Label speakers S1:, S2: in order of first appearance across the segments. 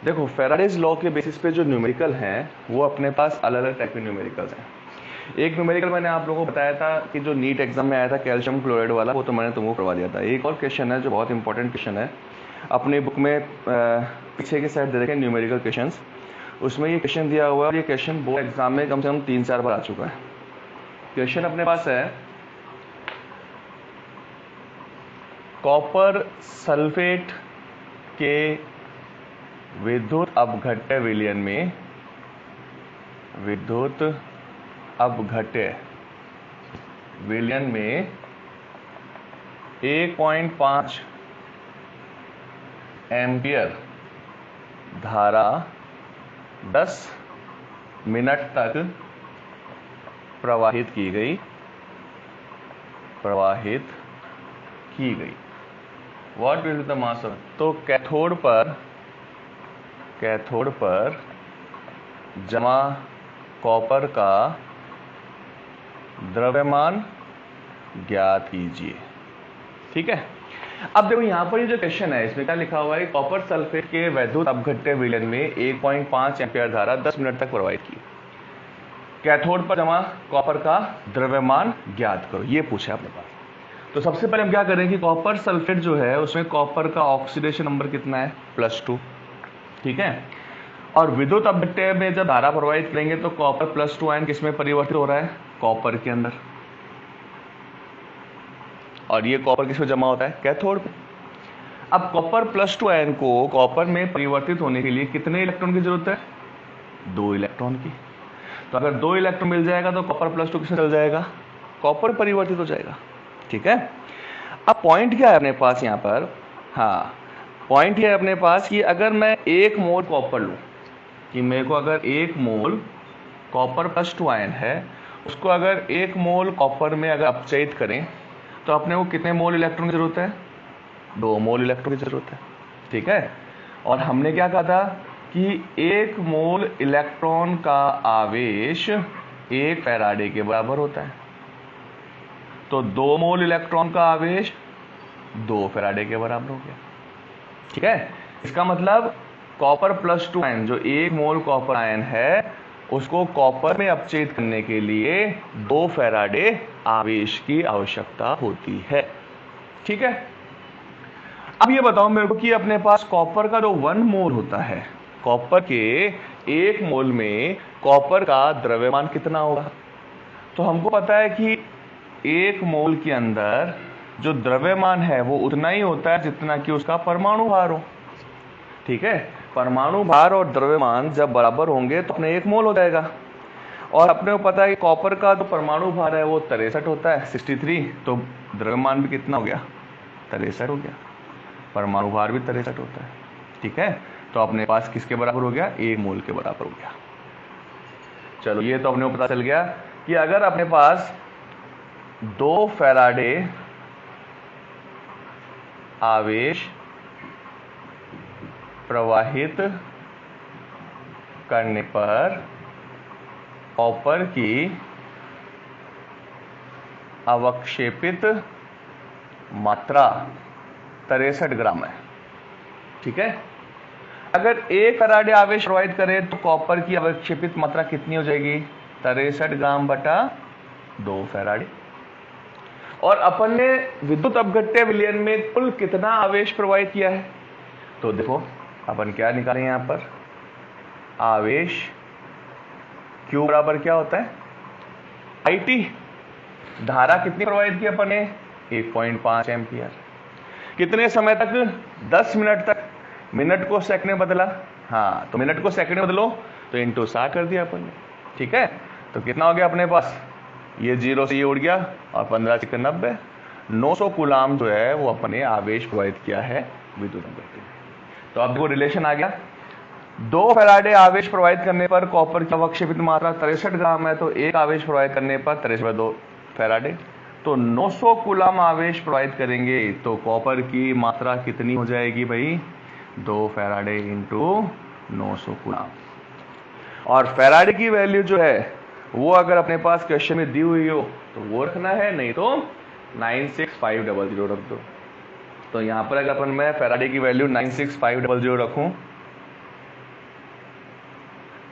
S1: देखो Faraday's law के basis पे जो न्यूमेरिकल हैं वो अपने पास अलग अलग टाइप के न्यूमेरिकल्स हैं। एक न्यूमेरिकल मैंने आप लोगों को बताया था कि जो नीट एग्जाम में आया था कैल्शियम क्लोराइड वाला, वो तो मैंने तुमको करवा दिया था। एक और क्वेश्चन है जो बहुत इंपॉर्टेंट क्वेश्चन है, अपनी बुक में पीछे के साइड दे रखे न्यूमेरिकल क्वेश्चंस, उसमें ये क्वेश्चन दिया हुआ है। ये क्वेश्चन बोर्ड एग्जाम में कम से कम 3-4 बार आ चुका है। क्वेश्चन अपने पास है कॉपर सल्फेट के विद्युत अपघट्य विलयन में विलयन में 1.5 एम्पियर धारा 10 मिनट तक प्रवाहित की गई। What will be the mass of, तो कैथोड पर जमा कॉपर का द्रव्यमान ज्ञात कीजिए। ठीक है, अब देखो यहां पर ये जो क्वेश्चन है इसमें क्या लिखा हुआ है, कॉपर सल्फेट के वैद्युत अपघट्य विलयन में 1.5 एम्पियर धारा 10 मिनट तक प्रवाहित की, कैथोड पर जमा कॉपर का द्रव्यमान ज्ञात करो, ये पूछा अपने पास। तो सबसे पहले हम क्या करें कि कॉपर सल्फेट जो है उसमें कॉपर का ऑक्सीडेशन नंबर कितना है, +2। ठीक है, और विद्युत अपघट्य में जब धारा प्रवाहित करेंगे तो कॉपर +2 आयन किसमें परिवर्तित हो रहा है, कॉपर के अंदर, और ये कॉपर किसमें जमा होता है, कैथोड पे। अब कॉपर +2 आयन को कॉपर में परिवर्तित होने के लिए कितने इलेक्ट्रॉन की जरूरत है, 2 इलेक्ट्रॉन की। तो अगर 2 इलेक्ट्रॉन मिल जाएगा तो कॉपर +2 किसमें चल जाएगा, कॉपर परिवर्तित हो जाएगा। ठीक है, अब पॉइंट क्या है अपने पास यहां पर, हाँ पॉइंट ये है अपने पास कि अगर मैं 1 मोल कॉपर लूं, कि मेरे को अगर 1 मोल कॉपर +2 आयन है, उसको अगर 1 मोल कॉपर में अगर अपचयित करें तो अपने को कितने मोल इलेक्ट्रॉन की जरूरत है, 2 मोल इलेक्ट्रॉन की जरूरत है। ठीक है, और हमने क्या कहा था कि 1 मोल इलेक्ट्रॉन का आवेश 1 फैराडे के बराबर होता है। तो 2 मोल इलेक्ट्रॉन का आवेश 2 फैराडे के बराबर हो गया। ठीक है, इसका मतलब कॉपर +2 आयन जो 1 मोल कॉपर आयन है उसको कॉपर में अपचयित करने के लिए 2 फैराडे आवेश की आवश्यकता होती है। ठीक है, अब ये बताओ मेरे को कि अपने पास कॉपर का जो 1 मोल होता है, कॉपर के 1 मोल में कॉपर का द्रव्यमान कितना होगा। तो हमको पता है कि 1 मोल के अंदर जो द्रव्यमान है वो उतना ही होता है जितना कि उसका परमाणु भार हो। ठीक है, परमाणु भार और द्रव्यमान जब बराबर होंगे तो अपने 1 मोल हो जाएगा। और अपने को पता है कि कॉपर का जो परमाणु भार है वो 63 होता है, 63, तो द्रव्यमान भी कितना हो गया, 63 हो गया, परमाणु भार भी 63 होता है। ठीक है, तो अपने पास किसके बराबर हो गया, 1 मोल के बराबर हो गया। चलो ये तो अपने को पता चल गया कि अगर अपने पास 2 फैराडे आवेश प्रवाहित करने पर कॉपर की अवक्षेपित मात्रा 63 ग्राम है। ठीक है, अगर 1 फैराडे आवेश प्रवाहित करें तो कॉपर की अवक्षेपित मात्रा कितनी हो जाएगी, 63 ग्राम बटा 2 फैराडे। और अपन ने विद्युत अपघट्य विलयन में कुल कितना आवेश प्रवाहित किया है, तो देखो अपन क्या निकालें यहां पर, आवेश Q बराबर क्या होता है, IT। धारा कितनी प्रवाहित की अपन ने, 1.5 एम्पियर। कितने समय तक, 10 मिनट तक। मिनट को सेकंड में बदला, हाँ तो मिनट को सेकंड में बदलो तो इंटू 60 कर दिया अपन ने। ठीक है, तो कितना हो गया अपने पास, ये 0 से ये उड़ गया और 15 से 90, 900 कूलाम जो है वो अपने आवेश प्रवाहित किया है विद्युत अपघट्य। तो अब देखो रिलेशन आ गया, 2 फैराडे आवेश प्रवाहित करने पर कॉपर की अवक्षेपित मात्रा 63 ग्राम है, तो 1 आवेश प्रवाहित करने पर 63/2 फैराडे, तो 900 कूलाम आवेश प्रवाहित करेंगे तो कॉपर की मात्रा कितनी हो जाएगी भाई, 2 फैराडे इंटू 900 कूलाम। और फैराडे की वैल्यू जो है वो अगर अपने पास क्वेश्चन में दी हुई हो तो वो रखना है, नहीं तो 96500 रख दो। तो यहां पर अगर अपन मैं फैराडे की वैल्यू 96500 रखूं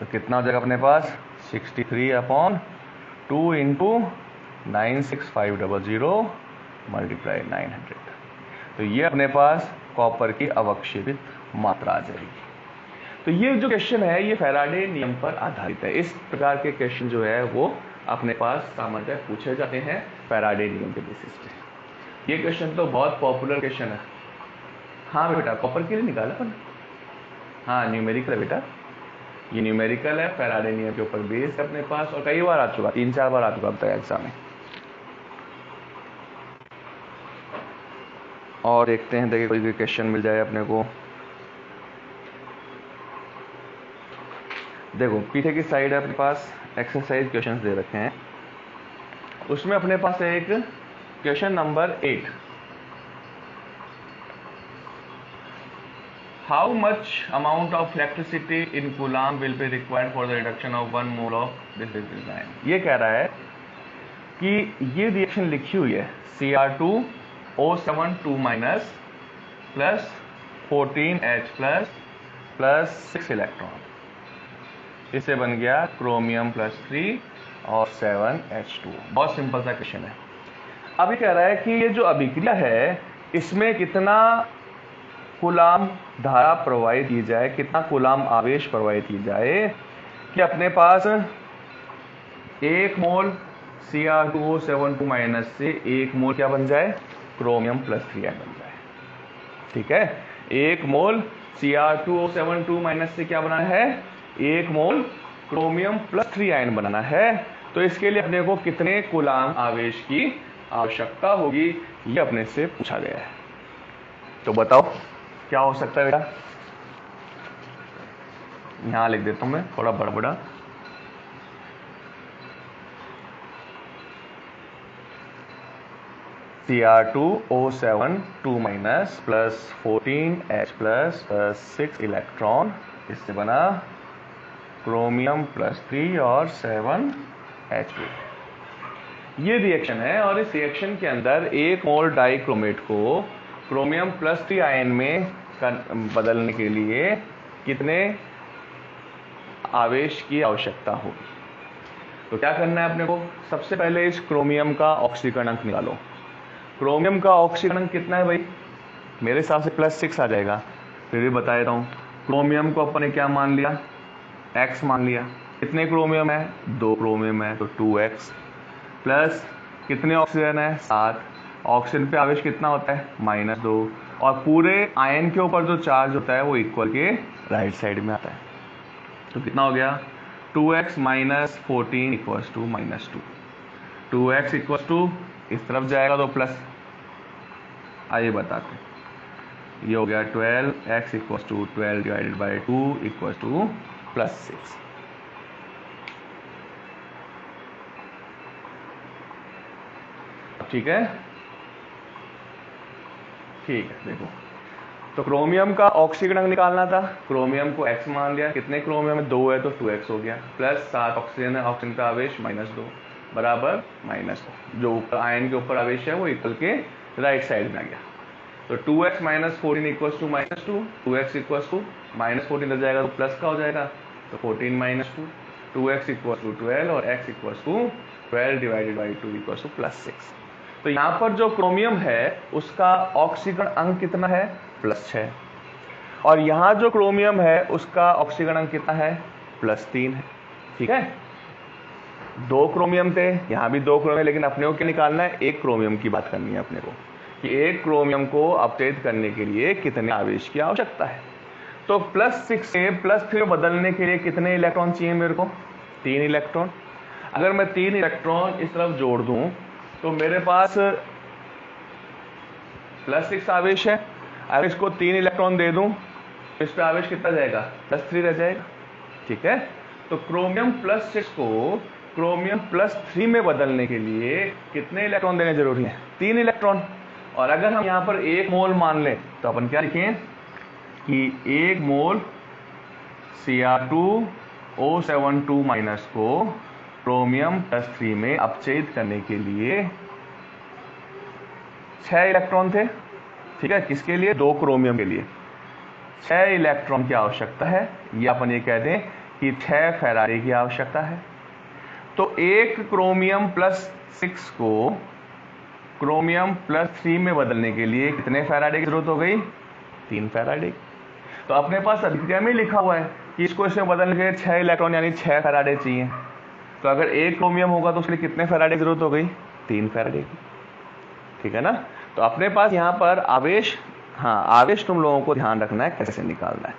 S1: तो कितना हो जाएगा अपने पास 63/2 इंटू 96500 मल्टीप्लाई 900। तो ये अपने पास कॉपर की अवक्षेपित मात्रा आ जाएगी। तो ये जो क्वेश्चन है ये फैराडे नियम पर आधारित है। इस प्रकार के क्वेश्चन जो है वो अपने पास सामान्यतः पूछे जाते हैं फैराडे नियम के बेसिस पे। ये क्वेश्चन तो बहुत पॉपुलर क्वेश्चन है। हाँ बेटा, कॉपर के लिए निकाला अपन। हाँ, न्यूमेरिकल है बेटा, ये न्यूमेरिकल है, फैराडे नियम के ऊपर बेस है अपने पास, और कई बार आ चुका, 3-4 बार आ चुका अब तक एग्जाम में। और देखते हैं, देखिए कोई भी क्वेश्चन मिल जाए अपने को। देखो पीछे की साइड अपने पास एक्सरसाइज क्वेश्चंस दे रखे हैं, उसमें अपने पास एक question number 8, how much amount of electricity in coulomb will be required for the reduction of 1 mole of this design. ये कह रहा है कि ये रिएक्शन लिखी हुई है Cr2O7 2- plus 14H plus 6 electron, इससे बन गया क्रोमियम +3 और 7H2। बहुत सिंपल सा क्वेश्चन है। अब ये कह रहा है कि ये जो अभिक्रिया है इसमें कितना कूलाम धारा प्रवाहित की जाए, कितना कूलाम आवेश प्रवाहित की जाए कि अपने पास 1 मोल Cr2O7 2- से 1 मोल क्या बन जाए, क्रोमियम +3 बन जाए। ठीक है, 1 मोल Cr2O7 2- से क्या बनाना है, 1 मोल क्रोमियम +3 आयन बनाना है। तो इसके लिए अपने को कितने कूलाम आवेश की आवश्यकता होगी, ये अपने से पूछा गया है। तो बताओ क्या हो सकता है बेटा। यहां लिख देता हूं मैं थोड़ा बड़ा। Cr2O7 2- plus 14H plus 6 electron, इससे बना क्रोमियम +3 और 7H2। ये रिएक्शन है, और इस रिएक्शन के अंदर 1 मोल डाइक्रोमेट को क्रोमियम +3 आयन में बदलने के लिए कितने आवेश की आवश्यकता होगी। तो क्या करना है अपने को, सबसे पहले इस क्रोमियम का ऑक्सीकरणक निकालो। क्रोमियम का ऑक्सीकरणक कितना है भाई, मेरे हिसाब से +6 आ जाएगा। फिर भी बता देता हूँ, क्रोमियम को अपन ने क्या मान लिया, X मान लिया। कितने क्रोमियम है, 2 क्रोमियम है, तो 2X प्लस कितने ऑक्सीजन है, 7। ऑक्सीजन पे आवेश कितना होता है, -2, और पूरे आयन के ऊपर जो चार्ज होता है वो इक्वल के राइट साइड में आता है। तो कितना हो गया, 2X - 14 = -2। 2X = इस तरफ जाएगा तो प्लस, आइए बताते हैं। ये हो गया 12X = 12 / 2 = +6। ठीक है, ठीक है। देखो, तो क्रोमियम का ऑक्सीकरण निकालना था, क्रोमियम को X मान लिया। कितने क्रोमियम है, 2 है, तो 2X हो गया, प्लस 7 ऑक्सीजन है, ऑक्सीजन का आवेश -2 बराबर -2। जो ऊपर आयन के ऊपर आवेश है वो इक्वल के राइट साइड में आ गया। तो 2X - 14 = -2, 2X = -14 इधर जाएगा तो प्लस का हो जाएगा, तो 14 - 2, 2X = 12 और X = 12 / 2 = +6। तो यहां पर जो क्रोमियम है उसका ऑक्सीकरण अंक कितना है, +6, और यहां जो क्रोमियम है उसका ऑक्सीकरण अंक कितना है, +3 है। ठीक है, 2 क्रोमियम थे, यहां भी 2 क्रोमियम, लेकिन अपने को क्या निकालना है, 1 क्रोमियम की बात करनी है अपने को, कि 1 क्रोमियम को अपचयित करने के लिए कितने आवेश की आवश्यकता है। तो +6 से +3 बदलने के लिए कितने इलेक्ट्रॉन चाहिए मेरे को, 3 इलेक्ट्रॉन। अगर मैं 3 इलेक्ट्रॉन इस तरफ जोड़ दूं तो मेरे पास +6 आवेश है। अगर इसको 3 इलेक्ट्रॉन दे दूं तो इस पर आवेश कितना जाएगा, +3 रह जाएगा। ठीक है, तो क्रोमियम +6 को क्रोमियम +3 में बदलने के लिए कितने इलेक्ट्रॉन देने जरूरी है, 3 इलेक्ट्रॉन। और अगर हम यहां पर 1 मोल मान लें तो अपन क्या लिखें कि 1 मोल Cr2O7 2- को क्रोमियम +3 में अपचयित करने के लिए 6 इलेक्ट्रॉन थे। ठीक है, किसके लिए, 2 क्रोमियम के लिए 6 इलेक्ट्रॉन की आवश्यकता है। ये अपन ये कह दें कि 6 फैराडे की आवश्यकता है। तो एक क्रोमियम प्लस 6 को क्रोमियम प्लस 3 में बदलने के लिए कितने फैराडे की जरूरत हो गई? 3 फैराडे। तो अपने पास अभिक्रिया में लिखा हुआ है कि इसको इसमें बदलने के लिए 6 इलेक्ट्रॉन यानी 6 फैराडे चाहिए। तो अगर एक क्रोमियम होगा तो उसके लिए कितने फैराडे की जरूरत हो गई? 3 फैराडे की। ठीक है ना? तो अपने पास यहां पर आवेश, हाँ आवेश तुम लोगों को ध्यान रखना है कैसे निकालना है।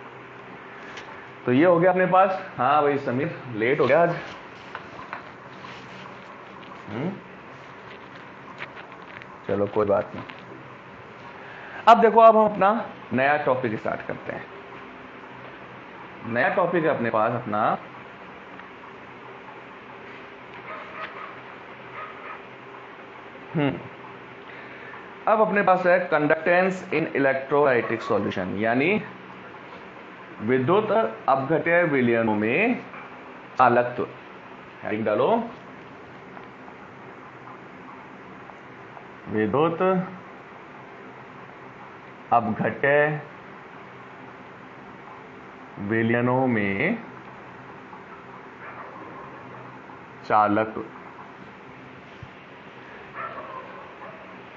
S1: तो ये हो गया अपने पास। हाँ भाई समीर लेट हो गया आज। चलो कोई बात नहीं। अब देखो, अब हम अपना नया टॉपिक स्टार्ट करते हैं। नया टॉपिक है अपने पास अपना अब अपने पास है कंडक्टेंस इन इलेक्ट्रोलाइटिक सॉल्यूशन, यानी विद्युत अपघट्य विलयनों में चालकत्व। हेडिंग डालो, विद्युत अपघट्य विलयनों में चालकत्व।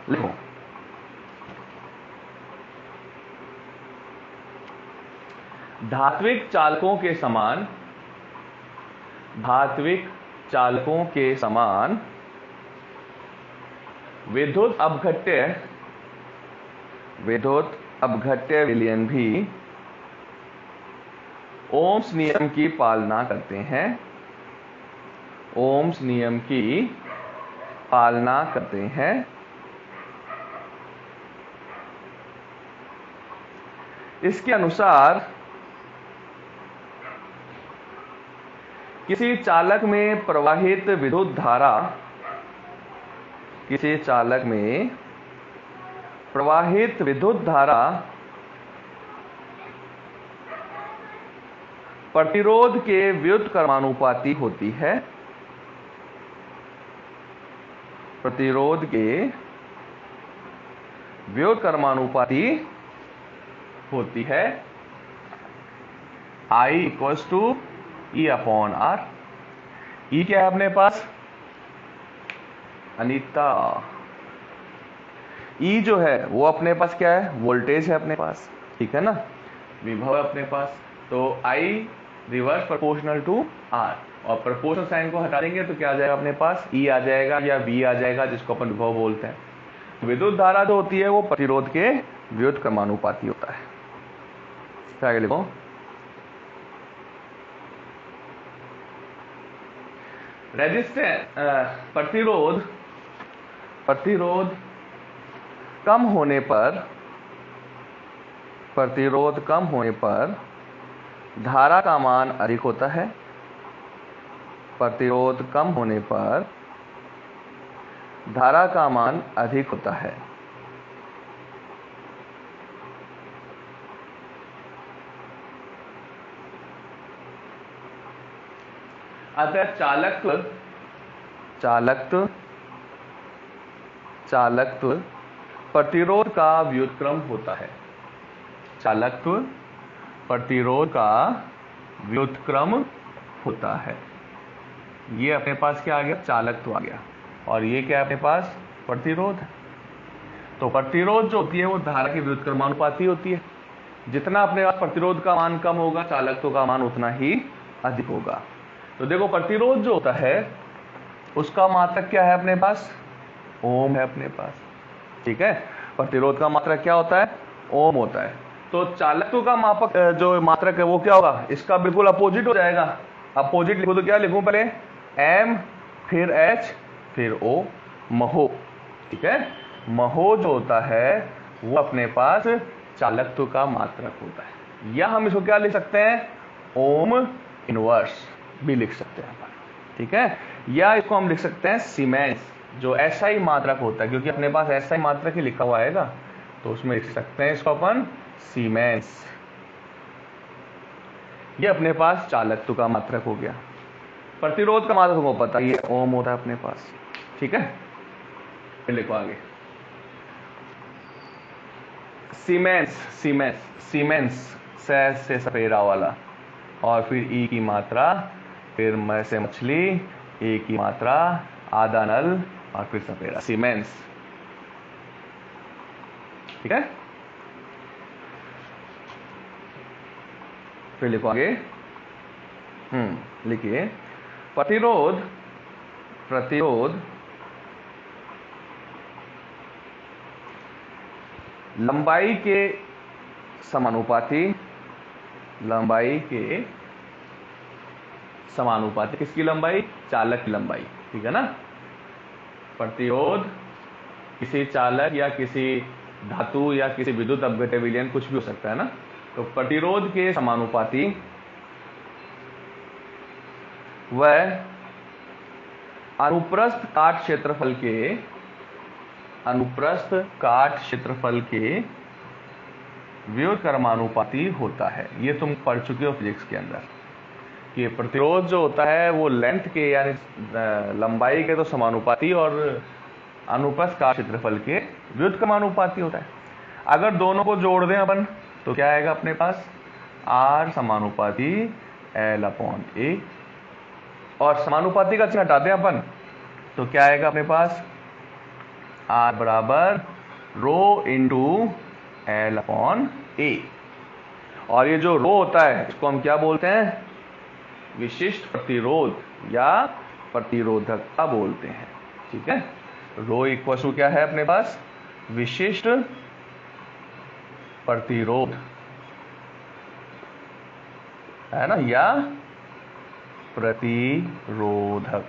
S1: लिखो, धात्विक चालकों के समान, धात्विक चालकों के समान विद्युत अपघट्य विलयन भी ओम्स नियम की पालना करते हैं, ओम्स नियम की पालना करते हैं। इसके अनुसार किसी चालक में प्रवाहित विद्युत धारा, किसी चालक में प्रवाहित विद्युत धारा प्रतिरोध के व्युत्क्रमानुपाती होती है, प्रतिरोध के व्युत्क्रमानुपाती होती है। I equals to E upon R। E क्या है अपने पास? अनीता, E जो है वो अपने पास क्या है? वोल्टेज है अपने पास। ठीक है ना? विभव है अपने पास। तो I reverse proportional to R, और प्रोपोर्शनल साइन को हटा देंगे तो क्या आ जाएगा अपने पास? E आ जाएगा या V आ जाएगा, जिसको अपन विभव बोलते हैं। विद्युत धारा जो होती है वो प्रतिरोध के व्युत्क्रमानुपाती होता है। आगे लिखो, रेजिस्टेंस प्रतिरोध कम होने पर धारा का मान अधिक होता है, प्रतिरोध कम होने पर धारा का मान अधिक होता है। अतः चालकत्व प्रतिरोध का व्युत्क्रम होता है। चालकत्व प्रतिरोध का व्युत्क्रम होता है। ये अपने पास क्या आ गया? चालकत्व आ गया। और ये क्या है अपने पास? प्रतिरोध। तो प्रतिरोध जो होती है वो धारा के व्युत्क्रमानुपाती होती है। जितना अपने पास प्रतिरोध का मान कम होगा, चालकत्व का मान उतना ही अधिक होगा। तो देखो, प्रतिरोध जो होता है उसका मात्रक क्या है अपने पास? ओम है अपने पास। ठीक है, प्रतिरोध का मात्रक क्या होता है? ओम होता है। तो चालकत्व का मापक जो मात्रक है वो क्या होगा? इसका बिल्कुल अपोजिट हो जाएगा। अपोजिट लिखो तो क्या लिखूं पहले? एम, फिर एच, फिर ओ, महो। ठीक है, महो जो होता है वो अपने पास चालकत्व का मात्रक होता है। या हम इसको क्या लिख सकते हैं? ओम इनवर्स भी लिख सकते हैं। ठीक है, या इसको हम लिख सकते हैं सीमेंस, जो एसआई मात्रक होता है, क्योंकि अपने पास एसआई मात्रक ही लिखा हुआ आएगा, तो उसमें लिख सकते हैं इसको अपन सीमेंस। ये अपने पास चालकत्व का मात्रक हो गया। प्रतिरोध का मात्रक को पता, ये ओम होता है अपने पास। ठीक है, फिर लिखो आगे। सीमेंस, सीमेंस, सीमेंस से सफेरा वाला, और फिर ई की मात्रा, फिर मैं से मछली, ए की मात्रा, आधा नल और फिर सपेरा, सीमेंस। ठीक है, फिर लिखो आगे। लिखिए प्रतिरोध लंबाई के समानुपाती, किसकी लंबाई? चालक की लंबाई। ठीक है ना, प्रतिरोध किसी चालक या किसी धातु या किसी विद्युत अपघट्य विलयन, कुछ भी हो सकता है ना। तो प्रतिरोध के समानुपाती वह अनुप्रस्थ काट क्षेत्रफल के व्युत्क्रमानुपाती होता है। ये तुम पढ़ चुके हो फिजिक्स के अंदर कि प्रतिरोध जो होता है वो लेंथ के यानी लंबाई के तो समानुपाती और अनुप्रस्थ काट क्षेत्रफल के व्युत्क्रमानुपाती होता है। अगर दोनों को जोड़ दें अपन तो क्या आएगा अपने पास? R समानुपाती L/A, और समानुपाती का चिन्ह हटा दें अपन तो क्या आएगा अपने पास? R बराबर रो इंटू L/A। और ये जो रो होता है इसको हम क्या बोलते हैं? विशिष्ट प्रतिरोध या प्रतिरोधकता बोलते हैं। ठीक है, रो इक्वल टू क्या है अपने पास? विशिष्ट प्रतिरोध है ना, या प्रतिरोधकता।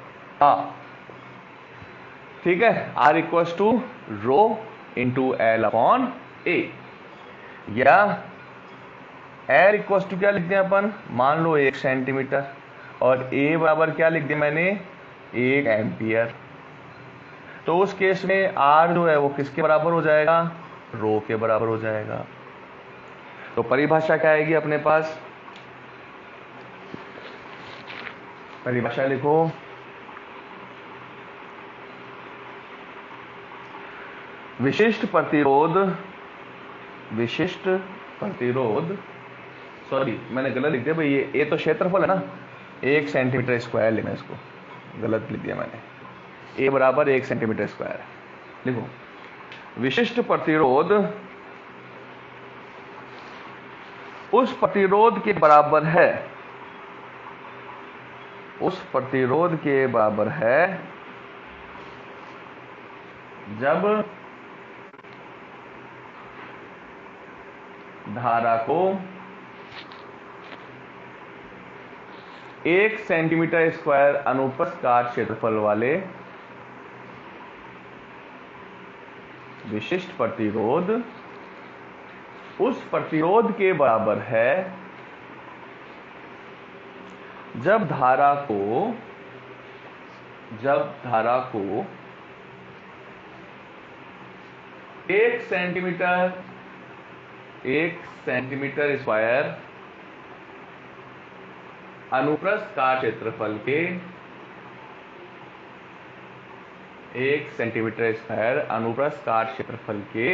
S1: ठीक है, R equal to rho into L/A, या L इक्वल टू क्या लिख दिया अपन? मान लो 1 सेंटीमीटर, और A बराबर क्या लिख दिया मैंने? 1 एम्पियर। तो उस केस में R जो है वो किसके बराबर हो जाएगा? रो के बराबर हो जाएगा। तो परिभाषा क्या आएगी अपने पास? परिभाषा लिखो, विशिष्ट प्रतिरोध, सॉरी मैंने गलत लिख दिया भाई, ये तो क्षेत्रफल है ना, 1 सेंटीमीटर स्क्वायर लिखना, इसको गलत लिख दिया मैंने। A बराबर 1 सेंटीमीटर स्क्वायर। लिखो विशिष्ट प्रतिरोध उस प्रतिरोध के बराबर है, जब धारा को 1 सेंटीमीटर स्क्वायर अनुप्रस्थ काट क्षेत्रफल वाले विशिष्ट प्रतिरोध उस प्रतिरोध के बराबर है जब धारा को 1 सेंटीमीटर स्क्वायर अनुप्रस्थ काट क्षेत्रफल के 1 सेंटीमीटर स्क्वायर अनुप्रस्थ काट क्षेत्रफल के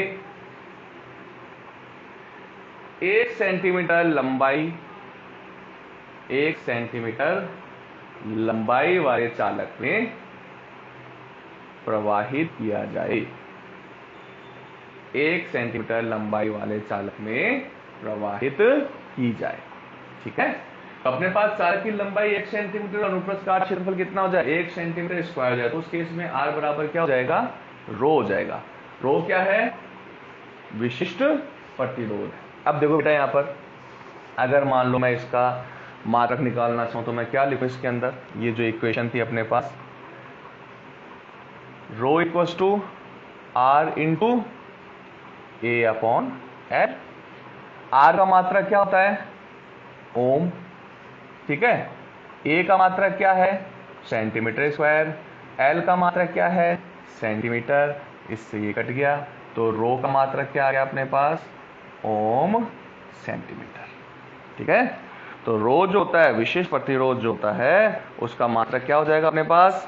S1: 1 सेंटीमीटर लंबाई वाले चालक में प्रवाहित किया जाए। 1 सेंटीमीटर लंबाई वाले चालक में प्रवाहित की जाए। ठीक है, तो अपने पास चालक की लंबाई 1 सेंटीमीटर, अनुप्रस्थ काट क्षेत्रफल कितना हो जाए? 1 सेंटीमीटर स्क्वायर हो जाए। तो उस केस में R बराबर क्या हो जाएगा? रो हो जाएगा। रो क्या है? विशिष्ट प्रतिरोध। अब देखो बेटा, यहां पर अगर मान लो मैं इसका मात्रक निकालना चाहूं तो मैं क्या लिखूं इसके अंदर? ये जो इक्वेशन थी अपने पास, rho equals to R into A/L। R का मात्रक क्या होता है? ओम। ठीक है, A का मात्रक क्या है? Centimetre square. L का मात्रक क्या है? सेंटीमीटर। इससे ये कट गया, तो रो का मात्रक क्या आ गया अपने पास? ओम सेंटीमीटर। ठीक है, तो रो जो होता है, विशेष प्रतिरोध जो होता है, उसका मात्रक क्या हो जाएगा अपने पास?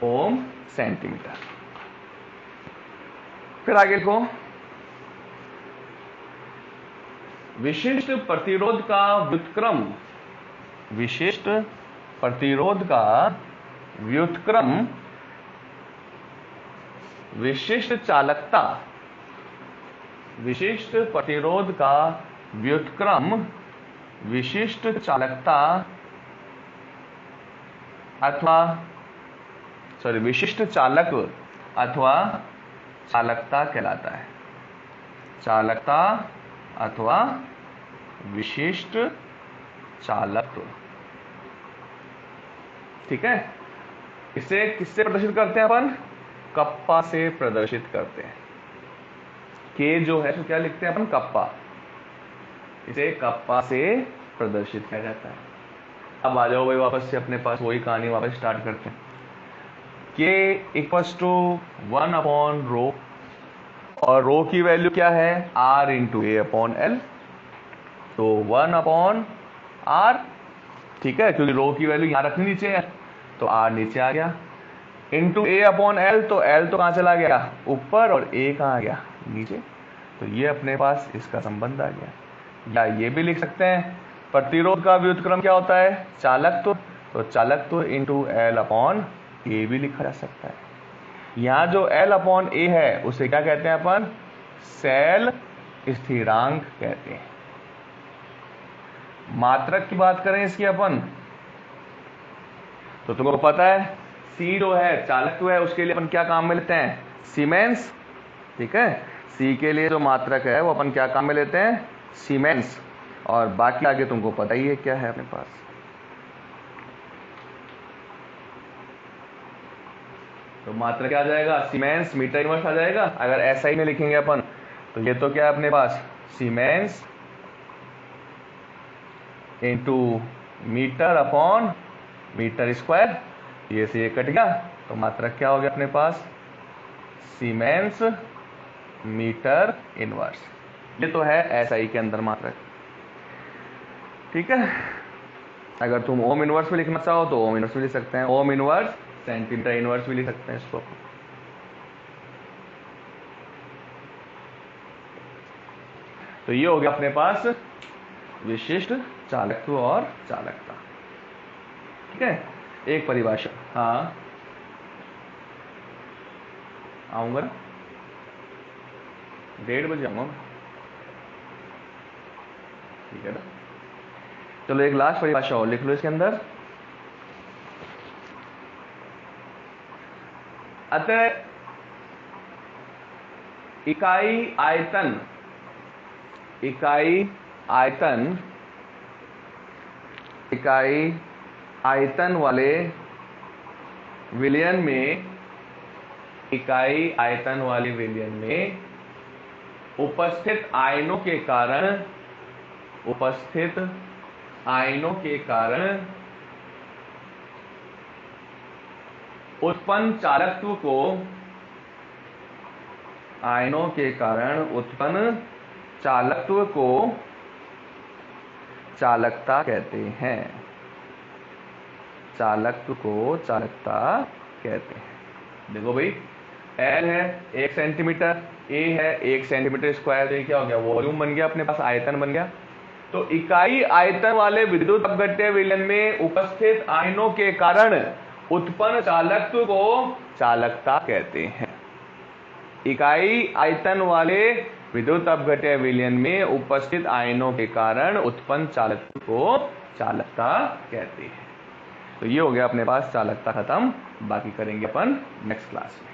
S1: ओम सेंटीमीटर। फिर आगे लिखो, विशिष्ट प्रतिरोध का व्युत्क्रम, विशिष्ट प्रतिरोध का व्युत्क्रम विशिष्ट चालकता, विशिष्ट प्रतिरोध का व्युत्क्रम विशिष्ट चालकता अथवा विशिष्ट चालक अथवा चालकता कहलाता है। चालकता अथवा विशिष्ट चालकत्व। ठीक है, इसे किससे प्रदर्शित करते हैं अपन? कप्पा से प्रदर्शित करते हैं। के जो है तो क्या लिखते हैं अपन? कप्पा। इसे कप्पा से प्रदर्शित किया जाता है। अब आ जाओ भाई वापस से अपने पास वही कहानी वापस स्टार्ट करते हैं। के इक्वल्स टू 1 अपॉन रो, और रो की वैल्यू क्या है? R into A upon L. तो 1 अपॉन आर, ठीक है, क्योंकि रो की वैल्यू यहां रखनी नीचे है तो आर नीचे आ गया, इंटू ए अपॉन एल, तो एल तो कहां चला गया? ऊपर, और ए कहां आ गया? नीचे। तो ये अपने पास इसका संबंध आ गया। या ये भी लिख सकते हैं, प्रतिरोध का व्युत्क्रम क्या होता है? चालकत्व। तो चालकत्व इंटू एल अपॉन ए भी लिखा जा सकता है। यहां जो एल अपॉन ए है उसे क्या कहते हैं अपन? सेल स्थिरांक कहते हैं। मात्रक की बात करें इसकी अपन, तो तुमको पता है सी जो है चालकत्व है उसके लिए अपन क्या काम में लेते हैं? सीमेंस। ठीक है, सी के लिए जो मात्रक है वो अपन क्या काम में लेते हैं? सीमेंस। और बाकी आगे तुमको पता ही है क्या है अपने पास। तो मात्रक क्या आ जाएगा? सीमेंस मीटर इनवर्स आ जाएगा। अगर ऐसा ही में लिखेंगे अपन तो ये तो क्या है अपने पास? Siemens into metre upon metre square. ये से ये कट गया तो मात्रक क्या हो गया अपने पास? Siemens metre inverse. ये तो है एसआई के अंदर मात्रक। ठीक है, अगर तुम ओम इनवर्स में लिखना चाहो तो ओम इनवर्स में लिख सकते हैं। ओम इनवर्स सेंटीमीटर इनवर्स भी लिख सकते हैं इसको। तो ये हो गया अपने पास विशिष्ट चालकत्व और चालकता। ठीक है, एक परिभाषा। हाँ आऊंगा, 1:30 बजे आऊंगा। ठीक है ना, चलो एक लास्ट परिभाषा और लिख लो इसके अंदर। अतः इकाई आयतन, इकाई आयतन, इकाई आयतन वाले विलयन में, इकाई आयतन वाले विलयन में उपस्थित आयनों के कारण, उपस्थित आयनों के कारण उत्पन्न चालकत्व को, आयनों के कारण उत्पन्न चालकत्व को चालकता कहते हैं। चालकत्व को चालकता कहते हैं। देखो भाई, एल है 1 सेंटीमीटर, ए है 1 सेंटीमीटर स्क्वायर, तो ये क्या हो गया? वॉल्यूम बन गया अपने पास, आयतन बन गया। तो इकाई आयतन वाले विद्युत अपघट्य विलयन में उपस्थित आयनों के कारण उत्पन्न चालकत्व को चालकता कहते हैं। इकाई आयतन वाले विद्युत अपघट्य विलयन में उपस्थित आयनों के कारण उत्पन्न चालकत्व को चालकता कहते हैं। तो ये हो गया अपने पास चालकता खत्म। बाकी करेंगे अपन नेक्स्ट क्लास में।